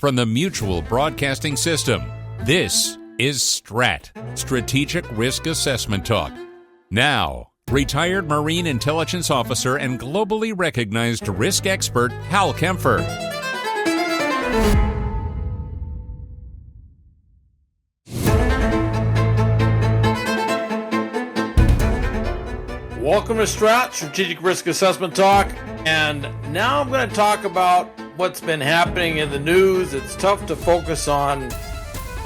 from the Mutual Broadcasting System. This is STRAT, Strategic Risk Assessment Talk. Now, retired Marine Intelligence Officer and globally recognized risk expert Hal Kempfer. Welcome to STRAT, Strategic Risk Assessment Talk. And now I'm going to talk about what's been happening in the news. It's tough to focus on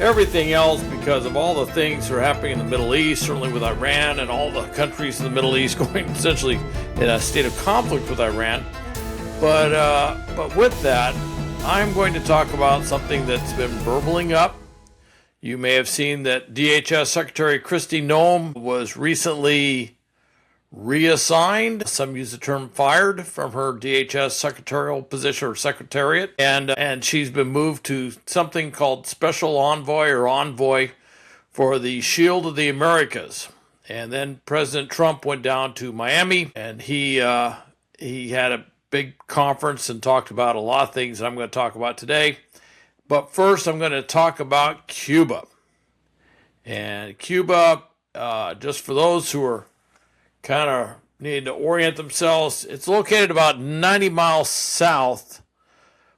everything else because of all the things that are happening in the Middle East, certainly with Iran and all the countries in the Middle East going essentially in a state of conflict with Iran. But with that, I'm going to talk about something that's been burbling up. You may have seen that DHS Secretary Kristi Noem was recently reassigned. Some use the term fired from her DHS secretarial position or secretariat. And she's been moved to something called Special Envoy or Envoy for the Shield of the Americas. And then President Trump went down to Miami and he had a big conference and talked about a lot of things that I'm going to talk about today. But first, I'm going to talk about Cuba. And Cuba, just for those who are kind of need to orient themselves, it's located about 90 miles south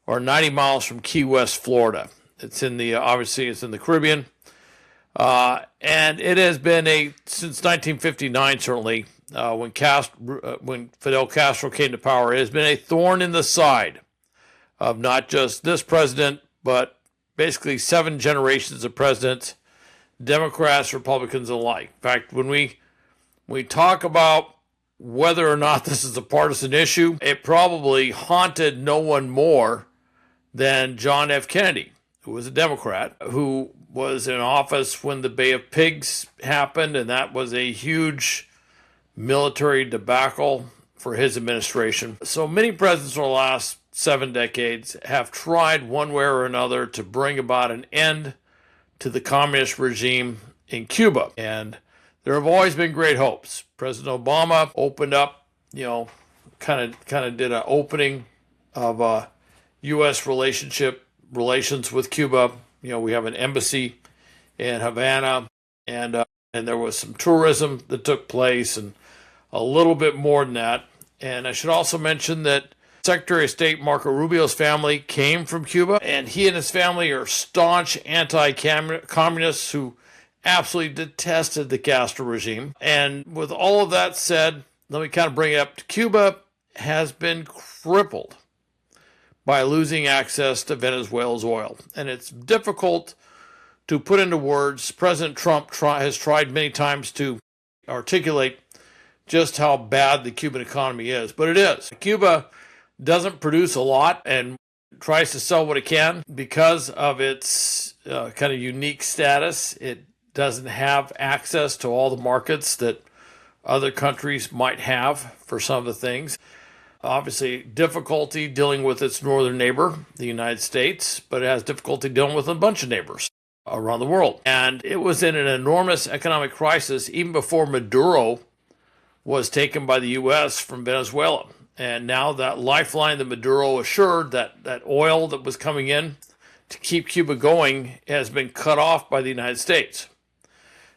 or 90 miles from Key West, Florida. It's in the, obviously it's in the Caribbean. And it has been since 1959, certainly, when Fidel Castro came to power, it has been a thorn in the side of not just this president, but basically 7 generations of presidents, Democrats, Republicans alike. In fact, when we talk about whether or not this is a partisan issue, it probably haunted no one more than John F. Kennedy, who was a Democrat, who was in office when the Bay of Pigs happened, and that was a huge military debacle for his administration. So many presidents in the last 7 decades have tried one way or another to bring about an end to the communist regime in Cuba. And there have always been great hopes. President Obama opened up, kind of did an opening of U.S. relations with Cuba. We have an embassy in Havana, and there was some tourism that took place, and a little bit more than that. And I should also mention that Secretary of State Marco Rubio's family came from Cuba, and he and his family are staunch anti-communists who absolutely detested the Castro regime. And with all of that said, let me kind of bring it up. Cuba has been crippled by losing access to Venezuela's oil. And it's difficult to put into words. President Trump has tried many times to articulate just how bad the Cuban economy is. But it is. Cuba doesn't produce a lot and tries to sell what it can because of its kind of unique status. It doesn't have access to all the markets that other countries might have for some of the things. Obviously, difficulty dealing with its northern neighbor, the United States, but it has difficulty dealing with a bunch of neighbors around the world. And it was in an enormous economic crisis even before Maduro was taken by the U.S. from Venezuela. And now that lifeline that Maduro assured, that oil that was coming in to keep Cuba going, has been cut off by the United States.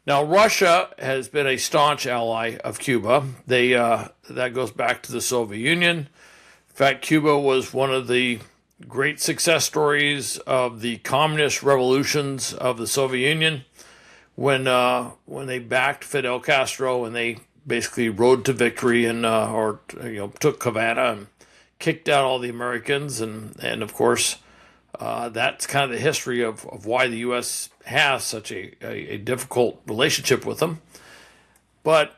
Now, Russia has been a staunch ally of Cuba. That goes back to the Soviet Union. In fact, Cuba was one of the great success stories of the communist revolutions of the Soviet Union when they backed Fidel Castro and they basically rode to victory and took Havana and kicked out all the Americans. And of course, that's kind of the history of why the U.S. has such a difficult relationship with them. But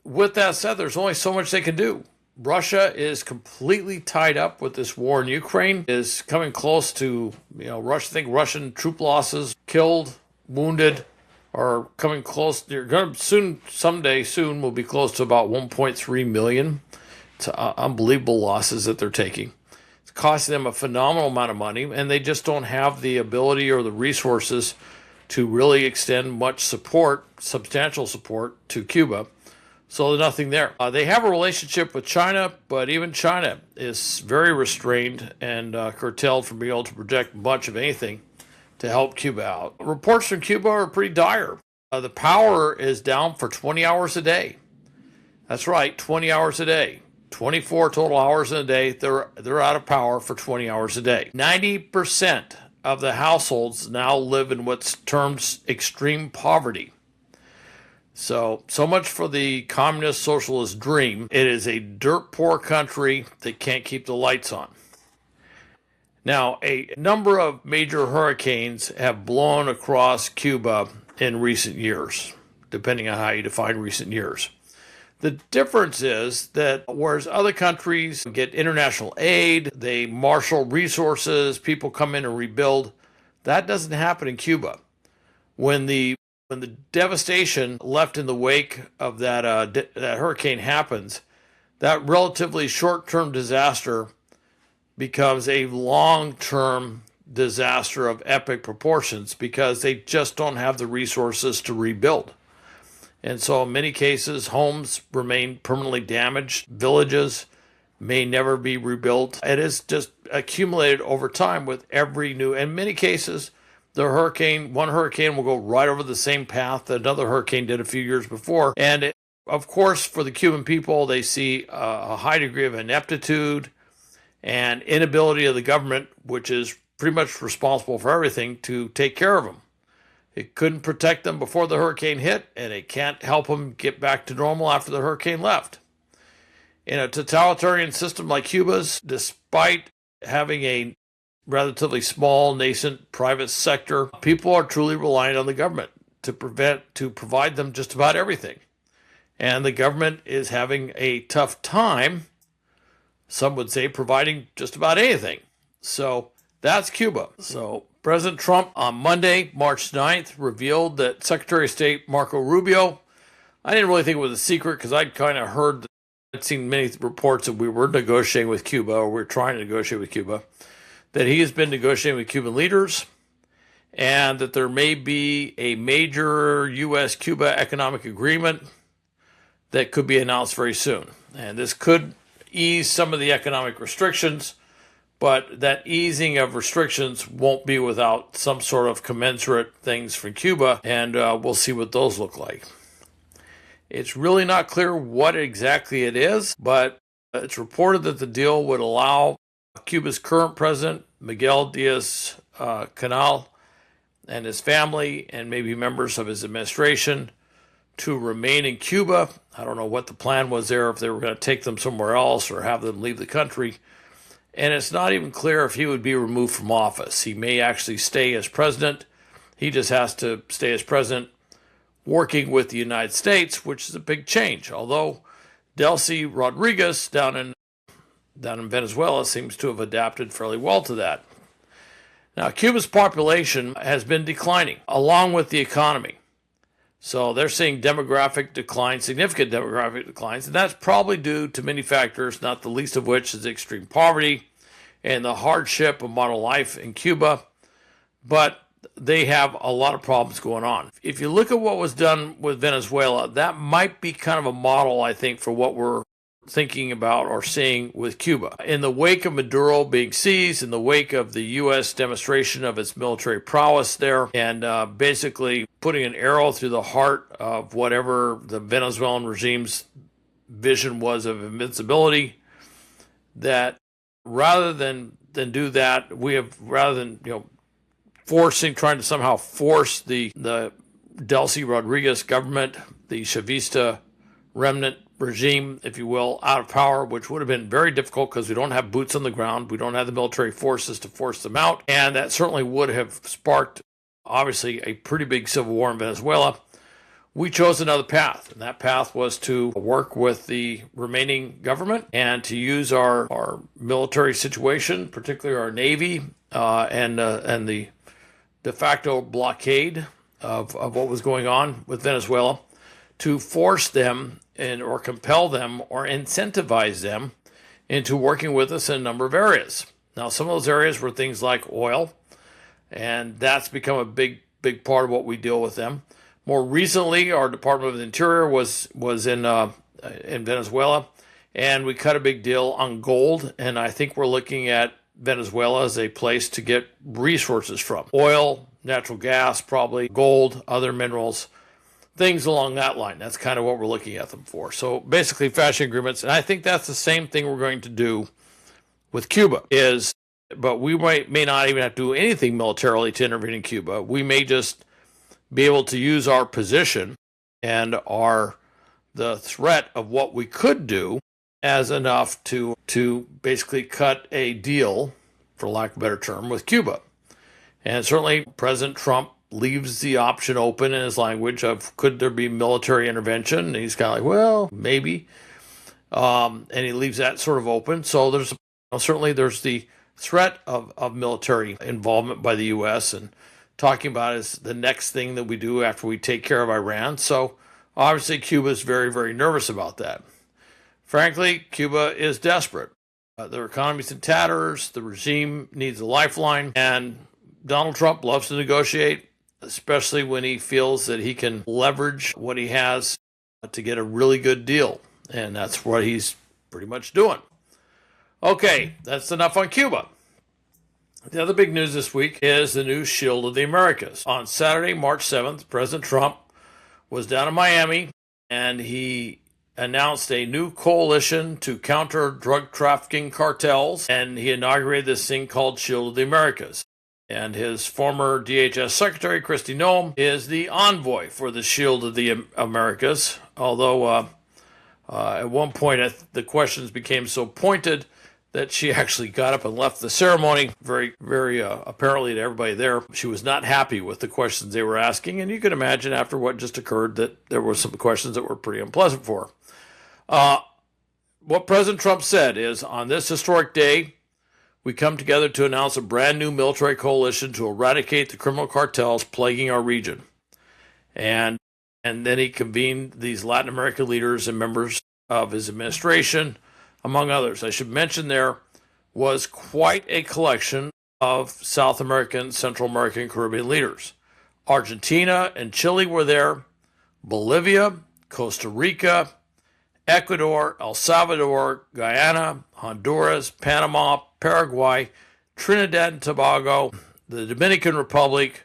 with that said, there's only so much they can do. Russia is completely tied up with this war in Ukraine, is coming close to, Russian troop losses, killed, wounded, are coming close. They're going to someday soon will be close to about 1.3 million. It's unbelievable losses that they're taking. Costing them a phenomenal amount of money, and they just don't have the ability or the resources to really extend much support, substantial support to Cuba. So nothing there. They have a relationship with China, but even China is very restrained and curtailed from being able to project much of anything to help Cuba out. Reports from Cuba are pretty dire. The power is down for 20 hours a day. That's right, 20 hours a day. 24 total hours in a day. They're out of power for 20 hours a day. 90% of the households now live in what's termed extreme poverty. So much for the communist socialist dream. It is a dirt poor country that can't keep the lights on. Now, a number of major hurricanes have blown across Cuba in recent years, depending on how you define recent years. The difference is that whereas other countries get international aid, they marshal resources, people come in and rebuild, that doesn't happen in Cuba. When the devastation left in the wake of that hurricane happens, that relatively short-term disaster becomes a long-term disaster of epic proportions because they just don't have the resources to rebuild. And so in many cases, homes remain permanently damaged. Villages may never be rebuilt. It is just accumulated over time with every new, in many cases, one hurricane will go right over the same path that another hurricane did a few years before. And of course, for the Cuban people, they see a high degree of ineptitude and inability of the government, which is pretty much responsible for everything, to take care of them. It couldn't protect them before the hurricane hit, and it can't help them get back to normal after the hurricane left. In a totalitarian system like Cuba's, despite having a relatively small, nascent private sector, people are truly reliant on the government to provide them just about everything. And the government is having a tough time, some would say, providing just about anything. So that's Cuba. So President Trump on Monday, March 9th, revealed that Secretary of State Marco Rubio, I didn't really think it was a secret because I'd kind of heard, I'd seen many reports that we were negotiating with Cuba, or we're trying to negotiate with Cuba, that he has been negotiating with Cuban leaders, and that there may be a major U.S.-Cuba economic agreement that could be announced very soon. And this could ease some of the economic restrictions, but that easing of restrictions won't be without some sort of commensurate things from Cuba, and we'll see what those look like. It's really not clear what exactly it is, but it's reported that the deal would allow Cuba's current president, Miguel Diaz-Canel, and his family, and maybe members of his administration, to remain in Cuba. I don't know what the plan was there, if they were going to take them somewhere else or have them leave the country. And it's not even clear if he would be removed from office. He may actually stay as president. He just has to stay as president working with the United States, which is a big change. Although Delcy Rodriguez down in Venezuela seems to have adapted fairly well to that. Now, Cuba's population has been declining along with the economy. So they're seeing demographic decline, significant demographic declines, and that's probably due to many factors, not the least of which is extreme poverty and the hardship of modern life in Cuba. But they have a lot of problems going on. If you look at what was done with Venezuela, that might be kind of a model, I think, for what we're thinking about or seeing with Cuba. In the wake of Maduro being seized, in the wake of the U.S. demonstration of its military prowess there, and basically putting an arrow through the heart of whatever the Venezuelan regime's vision was of invincibility, that rather than do that, rather than trying to somehow force the Delcy Rodriguez government, the Chavista remnant regime, if you will, out of power, which would have been very difficult because we don't have boots on the ground. We don't have the military forces to force them out. And that certainly would have sparked, obviously, a pretty big civil war in Venezuela. We chose another path, and that path was to work with the remaining government and to use our military situation, particularly our Navy, and the de facto blockade of what was going on with Venezuela, to force them or compel them or incentivize them into working with us in a number of areas. Now, some of those areas were things like oil, and that's become a big part of what we deal with them. More recently, our Department of the Interior was in in Venezuela, and we cut a big deal on gold. And I think we're looking at Venezuela as a place to get resources from: oil, natural gas, probably gold, other minerals, things along that line. That's kind of what we're looking at them for. So basically, fashion agreements, and I think that's the same thing we're going to do with Cuba. But we may not even have to do anything militarily to intervene in Cuba. We may just be able to use our position and the threat of what we could do as enough to basically cut a deal, for lack of a better term, with Cuba. And certainly President Trump leaves the option open in his language of, could there be military intervention? And he's kind of like, well, maybe. And he leaves that sort of open. So there's the threat of military involvement by the U.S. and talking about is the next thing that we do after we take care of Iran. So obviously Cuba is very, very nervous about that. Frankly, Cuba is desperate. Their economy's in tatters. The regime needs a lifeline. And Donald Trump loves to negotiate, especially when he feels that he can leverage what he has to get a really good deal. And that's what he's pretty much doing. Okay, that's enough on Cuba. The other big news this week is the new Shield of the Americas. On Saturday, March 7th, President Trump was down in Miami, and he announced a new coalition to counter drug trafficking cartels, and he inaugurated this thing called Shield of the Americas. And his former DHS Secretary, Kristi Noem, is the envoy for the Shield of the Americas, although at one point the questions became so pointed that she actually got up and left the ceremony. Very, very apparently to everybody there, she was not happy with the questions they were asking. And you can imagine after what just occurred that there were some questions that were pretty unpleasant for her. What President Trump said is, on this historic day, we come together to announce a brand new military coalition to eradicate the criminal cartels plaguing our region. And then he convened these Latin American leaders and members of his administration, among others. I should mention there was quite a collection of South American, Central American, Caribbean leaders. Argentina and Chile were there, Bolivia, Costa Rica, Ecuador, El Salvador, Guyana, Honduras, Panama, Paraguay, Trinidad and Tobago, the Dominican Republic.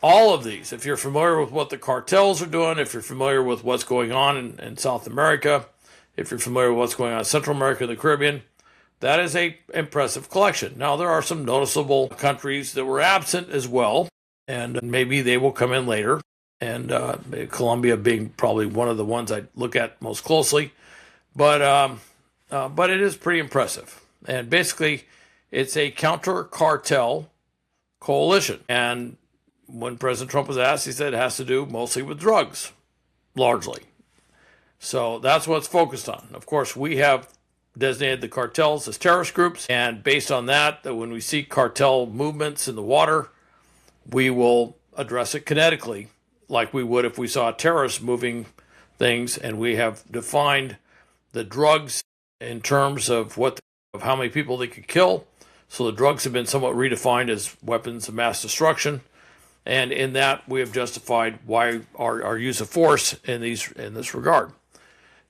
All of these, if you're familiar with what the cartels are doing, if you're familiar with what's going on in South America, if you're familiar with what's going on in Central America and the Caribbean, that is an impressive collection. Now, there are some noticeable countries that were absent as well, and maybe they will come in later, and Colombia being probably one of the ones I look at most closely. But it is pretty impressive. And basically, it's a counter-cartel coalition. And when President Trump was asked, he said it has to do mostly with drugs, largely. So that's what it's focused on. Of course, we have designated the cartels as terrorist groups, and based on that when we see cartel movements in the water, we will address it kinetically, like we would if we saw terrorists moving things. And we have defined the drugs in terms of how many people they could kill. So the drugs have been somewhat redefined as weapons of mass destruction. And in that, we have justified why our use of force in this regard.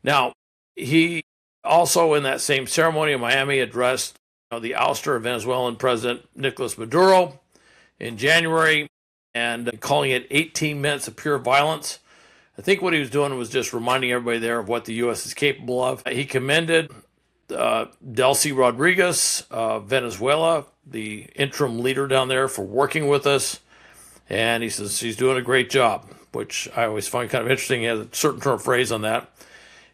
Now, he also, in that same ceremony in Miami, addressed the ouster of Venezuelan President Nicolas Maduro in January, and calling it 18 minutes of pure violence. I think what he was doing was just reminding everybody there of what the U.S. is capable of. He commended Delcy Rodriguez of Venezuela, the interim leader down there, for working with us. And he says she's doing a great job, which I always find kind of interesting. He has a certain term phrase on that.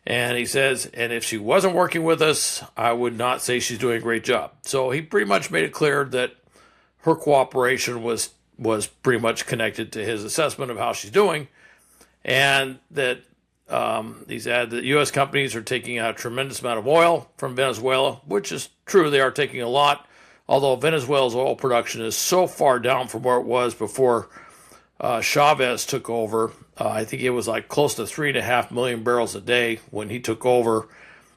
And he says, and if she wasn't working with us, I would not say she's doing a great job. So he pretty much made it clear that her cooperation was pretty much connected to his assessment of how she's doing. And that he's added that U.S. companies are taking out a tremendous amount of oil from Venezuela, which is true. They are taking a lot, although Venezuela's oil production is so far down from where it was before Chavez took over. I think it was like close to 3.5 million barrels a day when he took over,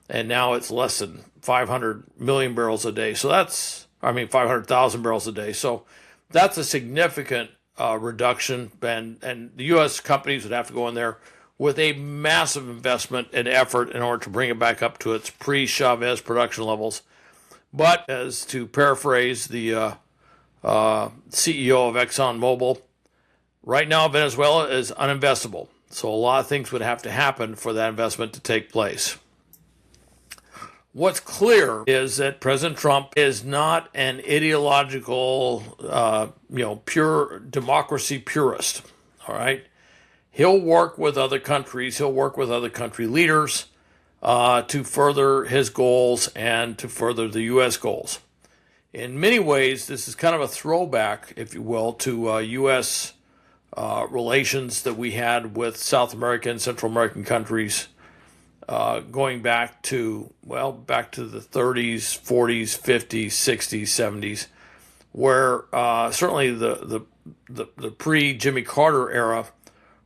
and now it's less than 500 million barrels a day. So 500,000 barrels a day. So that's a significant reduction, and the U.S. companies would have to go in there with a massive investment and effort in order to bring it back up to its pre-Chavez production levels. But as to paraphrase the CEO of ExxonMobil, right now Venezuela is uninvestable. So a lot of things would have to happen for that investment to take place. What's clear is that President Trump is not an ideological, pure democracy purist. All right. He'll work with other countries. He'll work with other country leaders to further his goals and to further the U.S. goals. In many ways, this is kind of a throwback, if you will, to U.S. Relations that we had with South American, Central American countries going back to the 30s, 40s, 50s, 60s, 70s, where certainly the pre-Jimmy Carter era,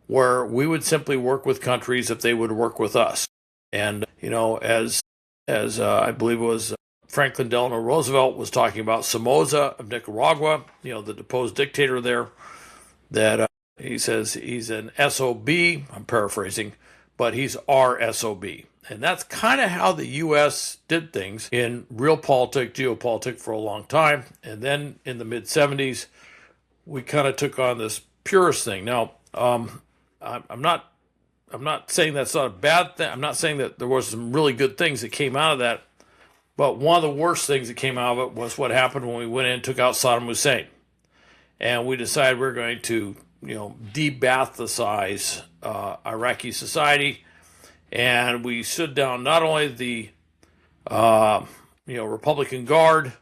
where we would simply work with countries if they would work with us. And, as I believe it was Franklin Delano Roosevelt was talking about Somoza of Nicaragua, the deposed dictator there, that he says he's an SOB, I'm paraphrasing, but he's our SOB. And that's kind of how the U.S. did things in realpolitik, geopolitics for a long time. And then in the mid-70s, we kind of took on this purist thing. Now, I'm not saying that's not a bad thing. I'm not saying that there was some really good things that came out of that. But one of the worst things that came out of it was what happened when we went in and took out Saddam Hussein. And we decided we're going to, de-Baathisize Iraqi society. And we stood down not only the, Republican Guard,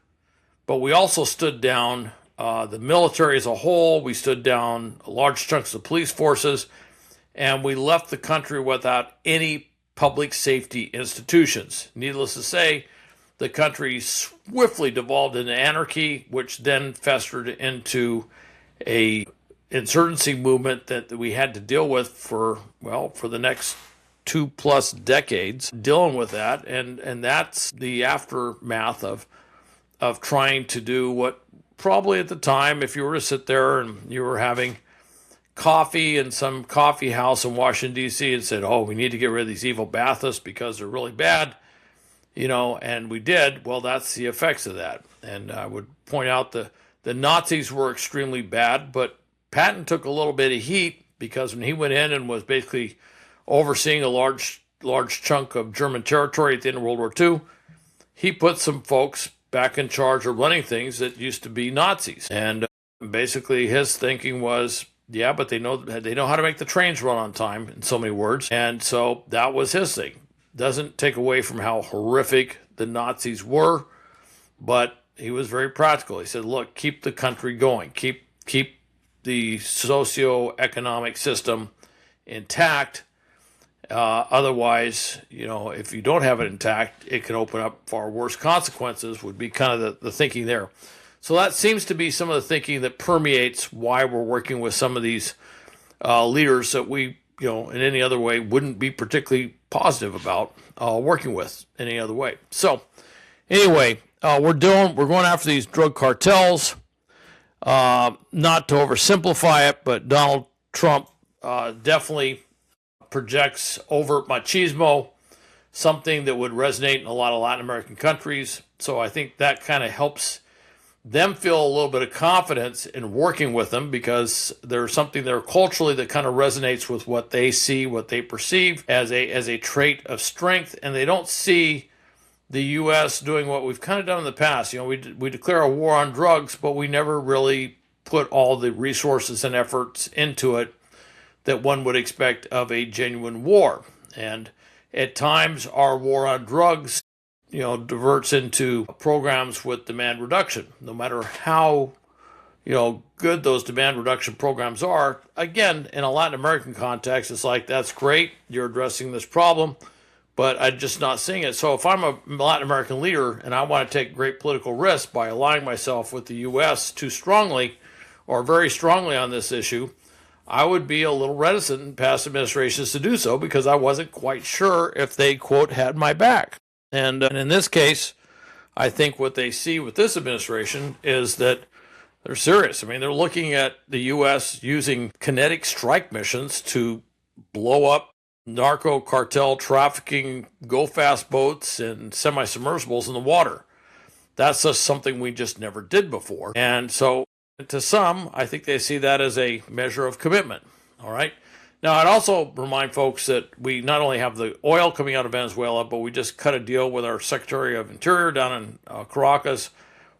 but we also stood down the military as a whole. We stood down large chunks of police forces, and we left the country without any public safety institutions. Needless to say, the country swiftly devolved into anarchy, which then festered into a insurgency movement that we had to deal with for the next 2+ decades, dealing with that. And that's the aftermath of trying to do what probably at the time, if you were to sit there and you were having coffee in some coffee house in Washington, D.C. and said, we need to get rid of these evil Baathists because they're really bad, and we did. Well, that's the effects of that. And I would point out the Nazis were extremely bad, but Patton took a little bit of heat because when he went in and was basically overseeing a large chunk of German territory at the end of World War II, he put some folks back in charge of running things that used to be Nazis. And basically his thinking was, yeah, but they know how to make the trains run on time, in so many words. And so that was his thing. Doesn't take away from how horrific the Nazis were, but he was very practical. He said, look, keep the country going. Keep the socio-economic system intact. Otherwise, if you don't have it intact, it can open up far worse consequences, would be kind of the thinking there. So that seems to be some of the thinking that permeates why we're working with some of these leaders that we, in any other way, wouldn't be particularly positive about working with in any other way. So anyway, we're going after these drug cartels. Not to oversimplify it, but Donald Trump definitely projects overt machismo, something that would resonate in a lot of Latin American countries. So I think that kind of helps them feel a little bit of confidence in working with them, because there's something there culturally that kind of resonates with what they see, what they perceive as a trait of strength, and they don't see the U.S. doing what we've kind of done in the past. We declare a war on drugs, but we never really put all the resources and efforts into it that one would expect of a genuine war. And at times, our war on drugs, diverts into programs with demand reduction. No matter how, good those demand reduction programs are, again, in a Latin American context, it's like, that's great, you're addressing this problem, but I'm just not seeing it. So if I'm a Latin American leader and I want to take great political risk by aligning myself with the U.S. too strongly or very strongly on this issue, I would be a little reticent in past administrations to do so, because I wasn't quite sure if they, quote, had my back. And in this case, I think what they see with this administration is that they're serious. I mean, they're looking at the U.S. using kinetic strike missions to blow up narco cartel trafficking go-fast boats and semi-submersibles in the water. That's just something we just never did before. And so to some, I think they see that as a measure of commitment. All right. Now, I'd also remind folks that we not only have the oil coming out of Venezuela, but we just cut a deal with our Secretary of Interior down in Caracas,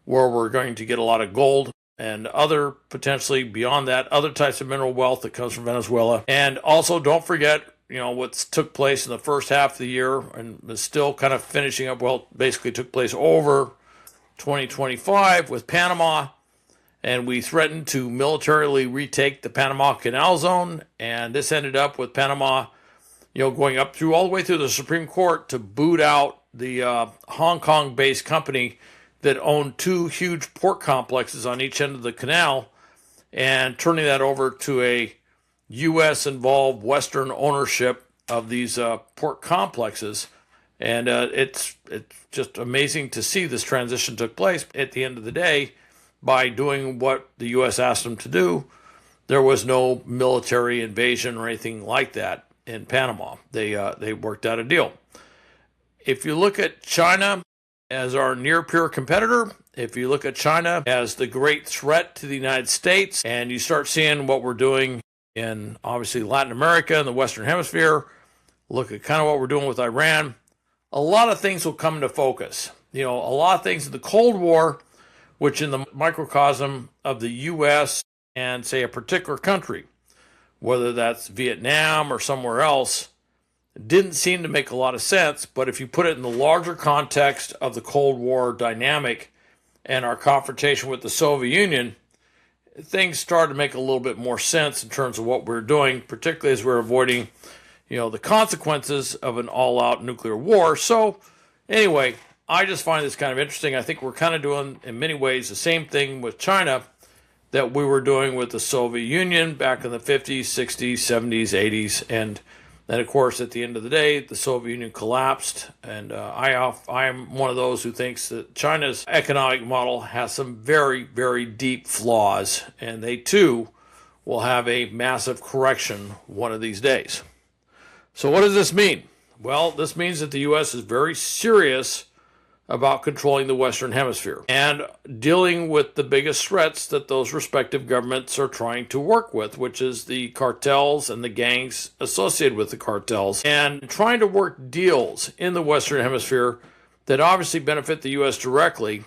where we're going to get a lot of gold and other, potentially beyond that, other types of mineral wealth that comes from Venezuela. And also, don't forget, what took place in the first half of the year and is still kind of finishing up. Well, basically took place over 2025 with Panama. And we threatened to militarily retake the Panama Canal Zone. And this ended up with Panama, going up through all the way through the Supreme Court to boot out the Hong Kong-based company that owned two huge port complexes on each end of the canal, and turning that over to a U.S.-involved Western ownership of these port complexes. And it's just amazing to see this transition took place. At the end of the day, by doing what the U.S. asked them to do, there was no military invasion or anything like that in Panama. They worked out a deal. If you look at China as our near-peer competitor, if you look at China as the great threat to the United States, and you start seeing what we're doing in, obviously, Latin America and the Western Hemisphere, look at kind of what we're doing with Iran, a lot of things will come into focus. A lot of things in the Cold War, which in the microcosm of the U.S. and, say, a particular country, whether that's Vietnam or somewhere else, didn't seem to make a lot of sense. But if you put it in the larger context of the Cold War dynamic and our confrontation with the Soviet Union, things started to make a little bit more sense in terms of what we're doing, particularly as we're avoiding, the consequences of an all-out nuclear war. So anyway, I just find this kind of interesting. I think we're kind of doing, in many ways, the same thing with China that we were doing with the Soviet Union back in the 50s, 60s, 70s, 80s. And then, of course, at the end of the day, the Soviet Union collapsed. And I am one of those who thinks that China's economic model has some very, very deep flaws. And they, too, will have a massive correction one of these days. So what does this mean? Well, this means that the U.S. is very serious about controlling the Western Hemisphere and dealing with the biggest threats that those respective governments are trying to work with, which is the cartels and the gangs associated with the cartels, and trying to work deals in the Western Hemisphere that obviously benefit the U.S. directly,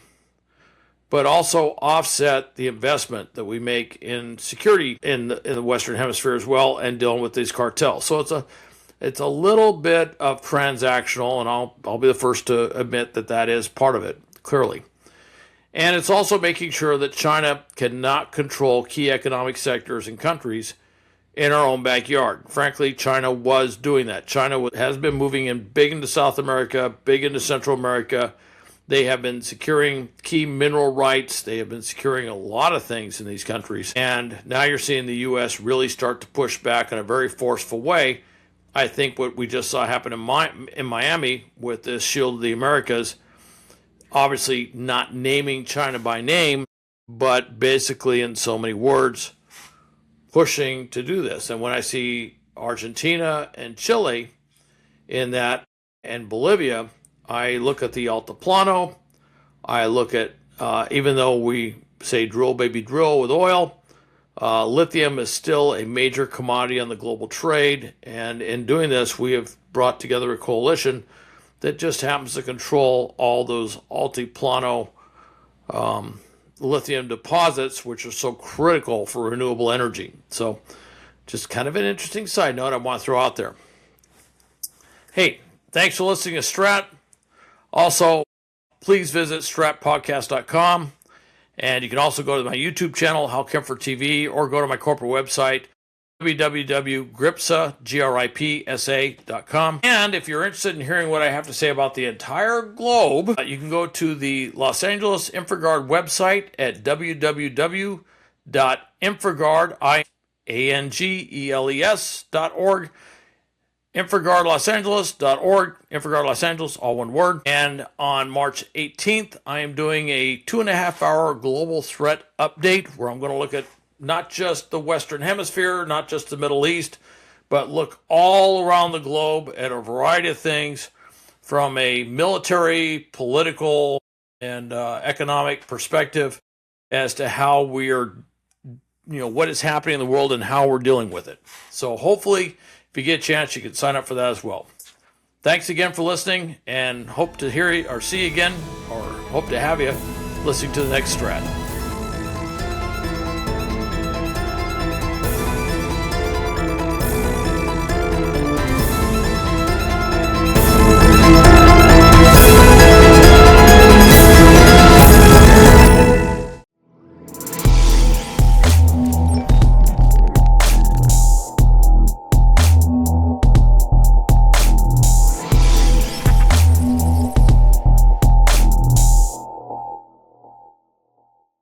but also offset the investment that we make in security in the Western Hemisphere as well, and dealing with these cartels. So it's a little bit of transactional, and I'll be the first to admit that is part of it, clearly. And it's also making sure that China cannot control key economic sectors and countries in our own backyard. Frankly, China was doing that. China has been moving in big into South America, big into Central America. They have been securing key mineral rights. They have been securing a lot of things in these countries. And now you're seeing the U.S. really start to push back in a very forceful way. I think what we just saw happen in Miami with this Shield of the Americas, obviously not naming China by name, but basically in so many words, pushing to do this. And when I see Argentina and Chile in that, and Bolivia, I look at the Altiplano. I look at, even though we say drill, baby, drill with oil, lithium is still a major commodity on the global trade, and in doing this, we have brought together a coalition that just happens to control all those altiplano lithium deposits, which are so critical for renewable energy. So just kind of an interesting side note I want to throw out there. Hey, thanks for listening to Strat. Also, please visit stratpodcast.com. And you can also go to my YouTube channel, Hal Kempfer TV, or go to my corporate website, www.gripsa.com. And if you're interested in hearing what I have to say about the entire globe, you can go to the Los Angeles Infraguard website at www.infraguard.org. InfraguardLosAngeles.org, Infraguard Los Angeles, all one word. And on March 18th, I am doing a 2.5-hour global threat update where I'm going to look at not just the Western Hemisphere, not just the Middle East, but look all around the globe at a variety of things from a military, political, and economic perspective as to how we are, what is happening in the world and how we're dealing with it. So hopefully, if you get a chance, you can sign up for that as well. Thanks again for listening, and hope to hear you or see you again, or hope to have you listening to the next Strat.